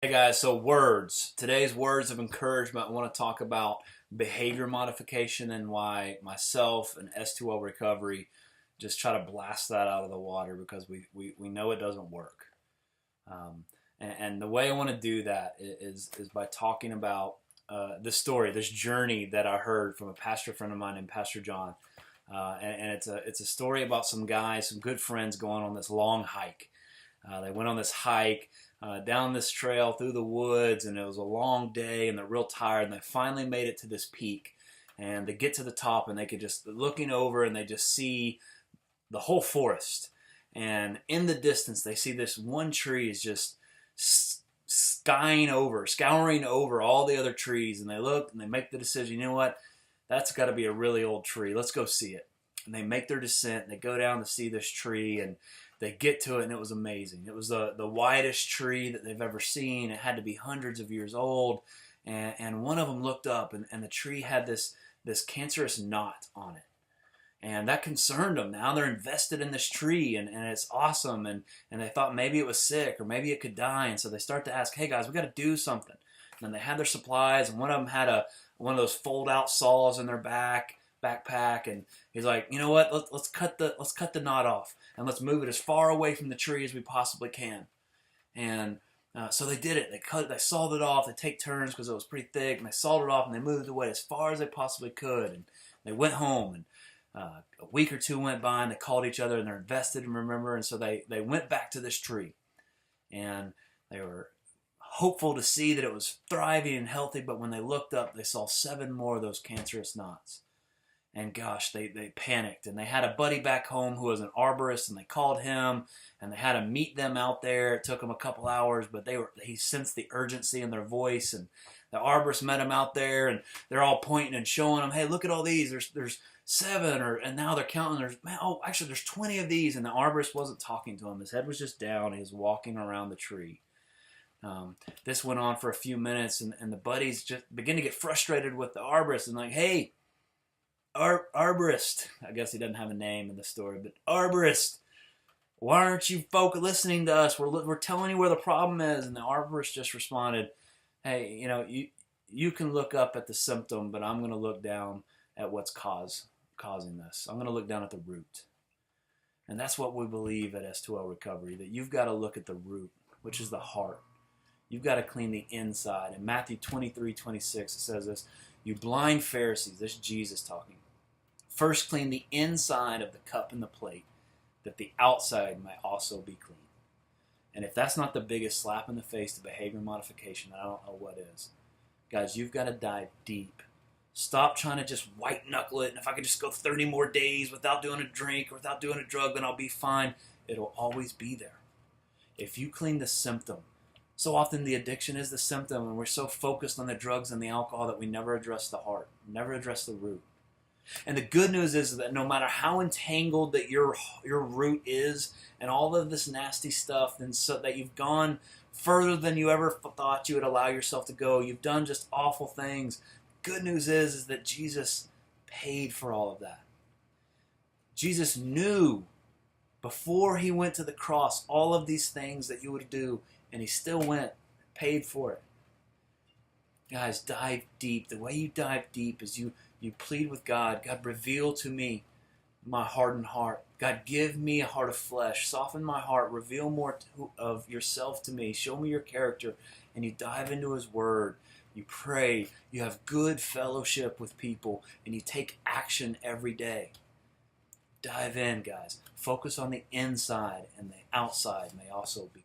Hey guys, so words. Today's words of encouragement. I want to talk about behavior modification and why myself and S2L Recovery just try to blast that out of the water because we know it doesn't work. And the way I want to do that is by talking about this story, this journey that I heard from a pastor friend of mine named Pastor John. And it's a story about some guys, some good friends going on this long hike. They went on this hike down this trail through the woods, and it was a long day, and they're real tired, and they finally made it to this peak. And they get to the top, and they could just looking over, and they just see the whole forest. And in the distance, they see this one tree is just scouring over all the other trees. And they look, and they make the decision. You know what? That's got to be a really old tree. Let's go see it. And they make their descent, and they go down to see this tree, and they get to it, and it was amazing. It was the widest tree that they've ever seen. It had to be hundreds of years old. And one of them looked up, and the tree had this cancerous knot on it. And that concerned them. Now they're invested in this tree, and it's awesome. And they thought maybe it was sick or maybe it could die. And so they start to ask, hey, guys, we got to do something. And they had their supplies, and one of them had one of those fold-out saws in their backpack, and he's like, you know what? Let's cut the knot off, and let's move it as far away from the tree as we possibly can. And so they did it. They sawed it off. They take turns because it was pretty thick, and they sawed it off, and they moved it away as far as they possibly could. And they went home, and a week or two went by, and they called each other, and they're invested and remember. And so they went back to this tree, and they were hopeful to see that it was thriving and healthy. But when they looked up, they saw 7 more of those cancerous knots. And gosh, they panicked. And they had a buddy back home who was an arborist, and they called him, and they had to meet them out there. It took them a couple hours, but he sensed the urgency in their voice. And the arborist met him out there, and they're all pointing and showing them, hey, look at all these. There's 7, and now they're counting. There's 20 of these. And the arborist wasn't talking to him. His head was just down. He was walking around the tree. This went on for a few minutes, and the buddies just begin to get frustrated with the arborist and like, hey, arborist, I guess he doesn't have a name in the story, but arborist, why aren't you folk listening to us? We're telling you where the problem is. And the arborist just responded, hey, you can look up at the symptom, but I'm going to look down at what's causing this. I'm going to look down at the root. And that's what we believe at S2L Recovery, that you've got to look at the root, which is the heart. You've got to clean the inside. In Matthew 23:26, it says this, you blind Pharisees, this is Jesus talking, first clean the inside of the cup and the plate, that the outside may also be clean. And if that's not the biggest slap in the face to behavior modification, I don't know what is. Guys, you've got to dive deep. Stop trying to just white knuckle it, and if I could just go 30 more days without doing a drink or without doing a drug, then I'll be fine. It'll always be there. If you clean the symptom, so often the addiction is the symptom, and we're so focused on the drugs and the alcohol that we never address the heart, never address the root. And the good news is that no matter how entangled that your root is and all of this nasty stuff, and so that you've gone further than you ever thought you would allow yourself to go, you've done just awful things. Good news is that Jesus paid for all of that. Jesus knew before he went to the cross all of these things that you would do, and he still went, paid for it. Guys, dive deep. The way you dive deep is you plead with God. God, reveal to me my hardened heart. God, give me a heart of flesh. Soften my heart. Reveal more of yourself to me. Show me your character. And you dive into his word. You pray. You have good fellowship with people. And you take action every day. Dive in, guys. Focus on the inside, and the outside may also be